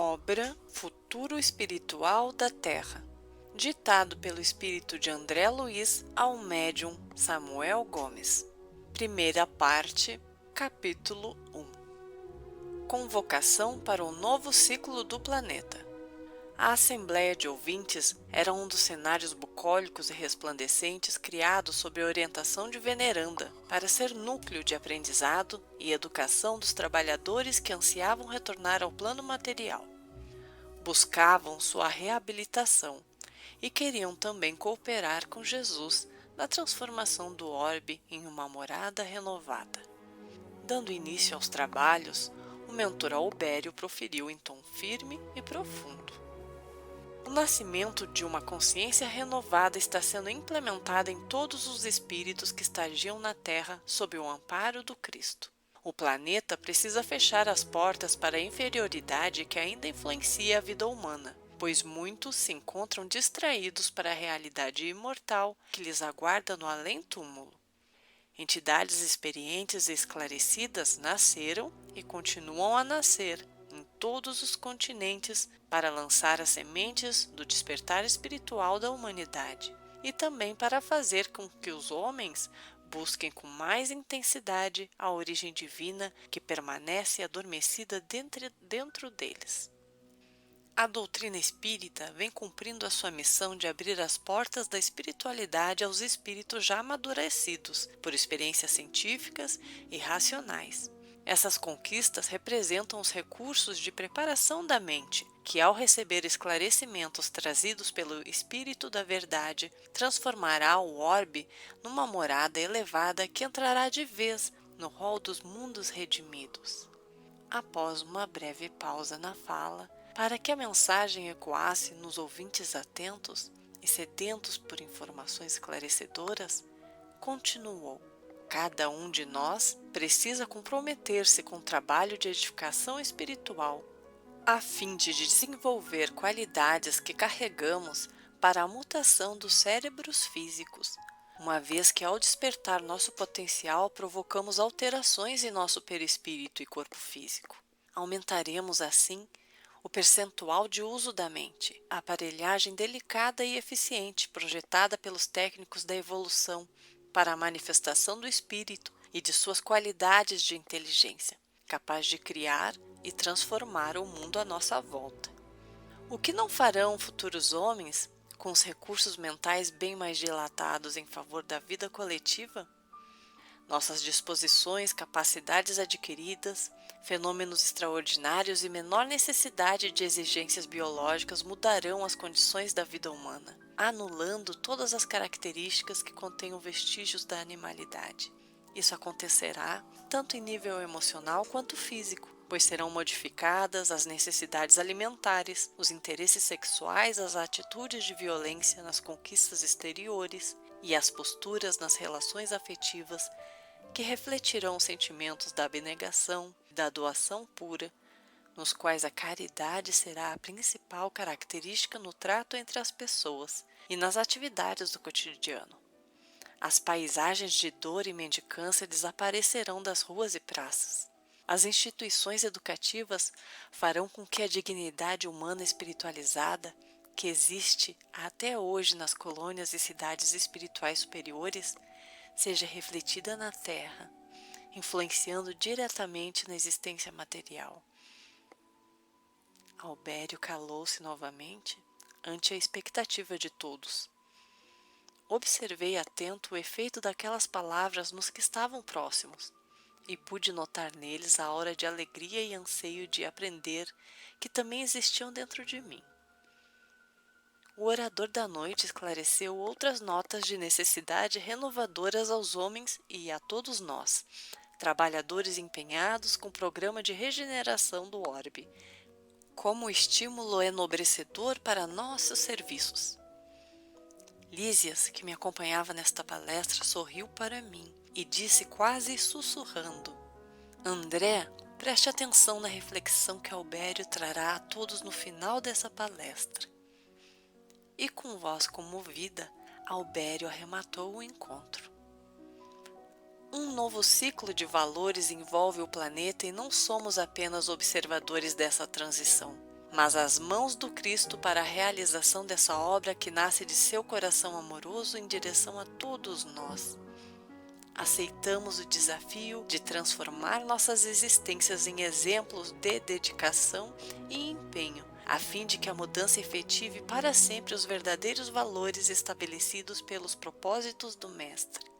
Obra Futuro Espiritual da Terra, ditado pelo espírito de André Luiz ao médium Samuel Gomes. Primeira parte, capítulo 1. Convocação para o novo ciclo do planeta. A assembleia de ouvintes era um dos cenários bucólicos e resplandecentes criados sob a orientação de Veneranda para ser núcleo de aprendizado e educação dos trabalhadores que ansiavam retornar ao plano material. Buscavam sua reabilitação e queriam também cooperar com Jesus na transformação do orbe em uma morada renovada. Dando início aos trabalhos, o mentor Albério proferiu em tom firme e profundo: o nascimento de uma consciência renovada está sendo implementada em todos os espíritos que estagiam na Terra sob o amparo do Cristo. O planeta precisa fechar as portas para a inferioridade que ainda influencia a vida humana, pois muitos se encontram distraídos para a realidade imortal que lhes aguarda no além-túmulo. Entidades experientes e esclarecidas nasceram e continuam a nascer em todos os continentes para lançar as sementes do despertar espiritual da humanidade e também para fazer com que os homens busquem com mais intensidade a origem divina que permanece adormecida dentro deles. A doutrina espírita vem cumprindo a sua missão de abrir as portas da espiritualidade aos espíritos já amadurecidos por experiências científicas e racionais. Essas conquistas representam os recursos de preparação da mente, que, ao receber esclarecimentos trazidos pelo Espírito da Verdade, transformará o orbe numa morada elevada que entrará de vez no rol dos mundos redimidos. Após uma breve pausa na fala, para que a mensagem ecoasse nos ouvintes atentos e sedentos por informações esclarecedoras, continuou: cada um de nós precisa comprometer-se com o trabalho de edificação espiritual, a fim de desenvolver qualidades que carregamos para a mutação dos cérebros físicos, uma vez que ao despertar nosso potencial provocamos alterações em nosso perispírito e corpo físico. Aumentaremos assim o percentual de uso da mente, a aparelhagem delicada e eficiente projetada pelos técnicos da evolução para a manifestação do espírito e de suas qualidades de inteligência, capaz de criar e transformar o mundo à nossa volta. O que não farão futuros homens, com os recursos mentais bem mais dilatados em favor da vida coletiva? Nossas disposições, capacidades adquiridas, fenômenos extraordinários e menor necessidade de exigências biológicas mudarão as condições da vida humana, anulando todas as características que contenham vestígios da animalidade. Isso acontecerá tanto em nível emocional quanto físico, pois serão modificadas as necessidades alimentares, os interesses sexuais, as atitudes de violência nas conquistas exteriores e as posturas nas relações afetivas, que refletirão sentimentos da abnegação e da doação pura, nos quais a caridade será a principal característica no trato entre as pessoas e nas atividades do cotidiano. As paisagens de dor e mendicância desaparecerão das ruas e praças. As instituições educativas farão com que a dignidade humana espiritualizada, que existe até hoje nas colônias e cidades espirituais superiores, seja refletida na Terra, influenciando diretamente na existência material. Albério calou-se novamente ante a expectativa de todos. Observei atento o efeito daquelas palavras nos que estavam próximos, e pude notar neles a aura de alegria e anseio de aprender que também existiam dentro de mim. O orador da noite esclareceu outras notas de necessidade renovadoras aos homens e a todos nós, trabalhadores empenhados com o programa de regeneração do orbe, como estímulo enobrecedor para nossos serviços. Lísias, que me acompanhava nesta palestra, sorriu para mim e disse quase sussurrando: André, preste atenção na reflexão que Albério trará a todos no final dessa palestra. E com voz comovida, Albério arrematou o encontro. Um novo ciclo de valores envolve o planeta e não somos apenas observadores dessa transição. mas as mãos do Cristo para a realização dessa obra que nasce de seu coração amoroso em direção a todos nós. Aceitamos o desafio de transformar nossas existências em exemplos de dedicação e empenho, a fim de que a mudança efetive para sempre os verdadeiros valores estabelecidos pelos propósitos do Mestre.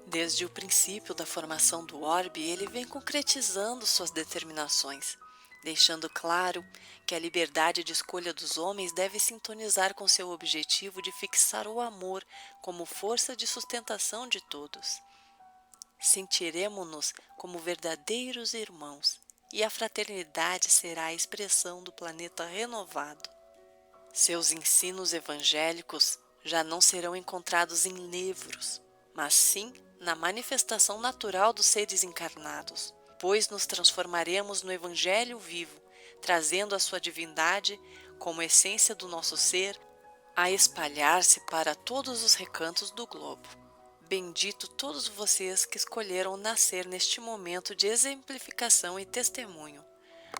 Desde o princípio da formação do orbe, ele vem concretizando suas determinações, deixando claro que a liberdade de escolha dos homens deve sintonizar com seu objetivo de fixar o amor como força de sustentação de todos. Sentiremo-nos como verdadeiros irmãos, e a fraternidade será a expressão do planeta renovado. Seus ensinos evangélicos já não serão encontrados em livros, mas sim na manifestação natural dos seres encarnados, pois nos transformaremos no Evangelho vivo, trazendo a sua divindade como essência do nosso ser a espalhar-se para todos os recantos do globo. Bendito todos vocês que escolheram nascer neste momento de exemplificação e testemunho,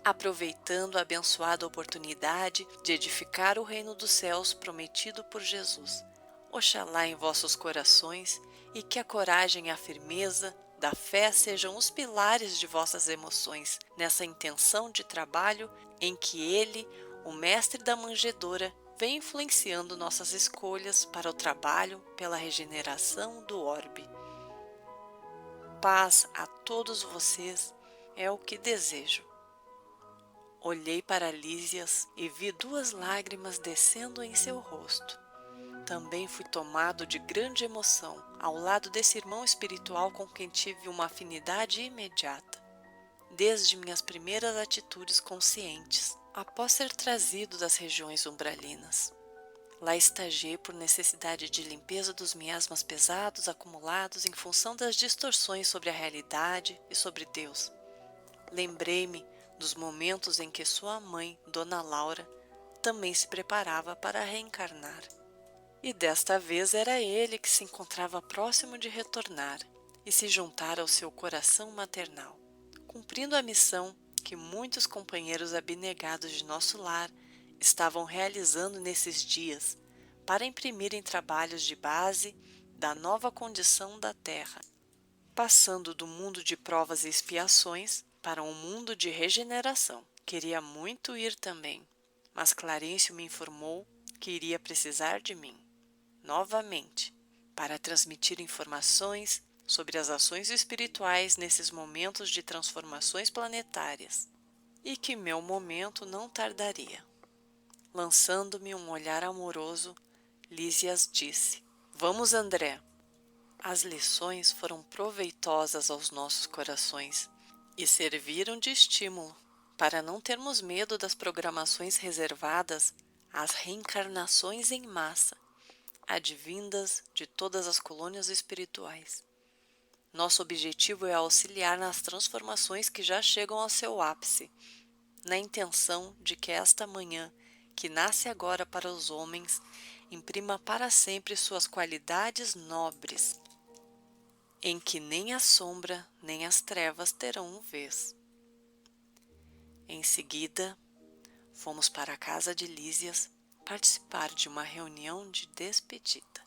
aproveitando a abençoada oportunidade de edificar o reino dos céus prometido por Jesus. Oxalá em vossos corações, e que a coragem e a firmeza da fé sejam os pilares de vossas emoções nessa intenção de trabalho em que Ele, o Mestre da Manjedoura, vem influenciando nossas escolhas para o trabalho pela regeneração do orbe. Paz a todos vocês é o que desejo. Olhei para Lísias e vi 2 lágrimas descendo em seu rosto. Também fui tomado de grande emoção ao lado desse irmão espiritual com quem tive uma afinidade imediata, desde minhas primeiras atitudes conscientes, após ser trazido das regiões umbralinas. Lá estagiei por necessidade de limpeza dos miasmas pesados acumulados em função das distorções sobre a realidade e sobre Deus. Lembrei-me dos momentos em que sua mãe, Dona Laura, também se preparava para reencarnar. E desta vez era ele que se encontrava próximo de retornar e se juntar ao seu coração maternal, cumprindo a missão que muitos companheiros abnegados de nosso lar estavam realizando nesses dias para imprimirem trabalhos de base da nova condição da Terra, passando do mundo de provas e expiações para um mundo de regeneração. Queria muito ir também, mas Clarencio me informou que iria precisar de mim, novamente, para transmitir informações sobre as ações espirituais nesses momentos de transformações planetárias, e que meu momento não tardaria. Lançando-me um olhar amoroso, Lísias disse: "Vamos, André." As lições foram proveitosas aos nossos corações e serviram de estímulo para não termos medo das programações reservadas às reencarnações em massa, advindas de todas as colônias espirituais. Nosso objetivo é auxiliar nas transformações que já chegam ao seu ápice, na intenção de que esta manhã, que nasce agora para os homens, imprima para sempre suas qualidades nobres, em que nem a sombra nem as trevas terão vez. Em seguida, fomos para a casa de Lísias participar de uma reunião de despedida.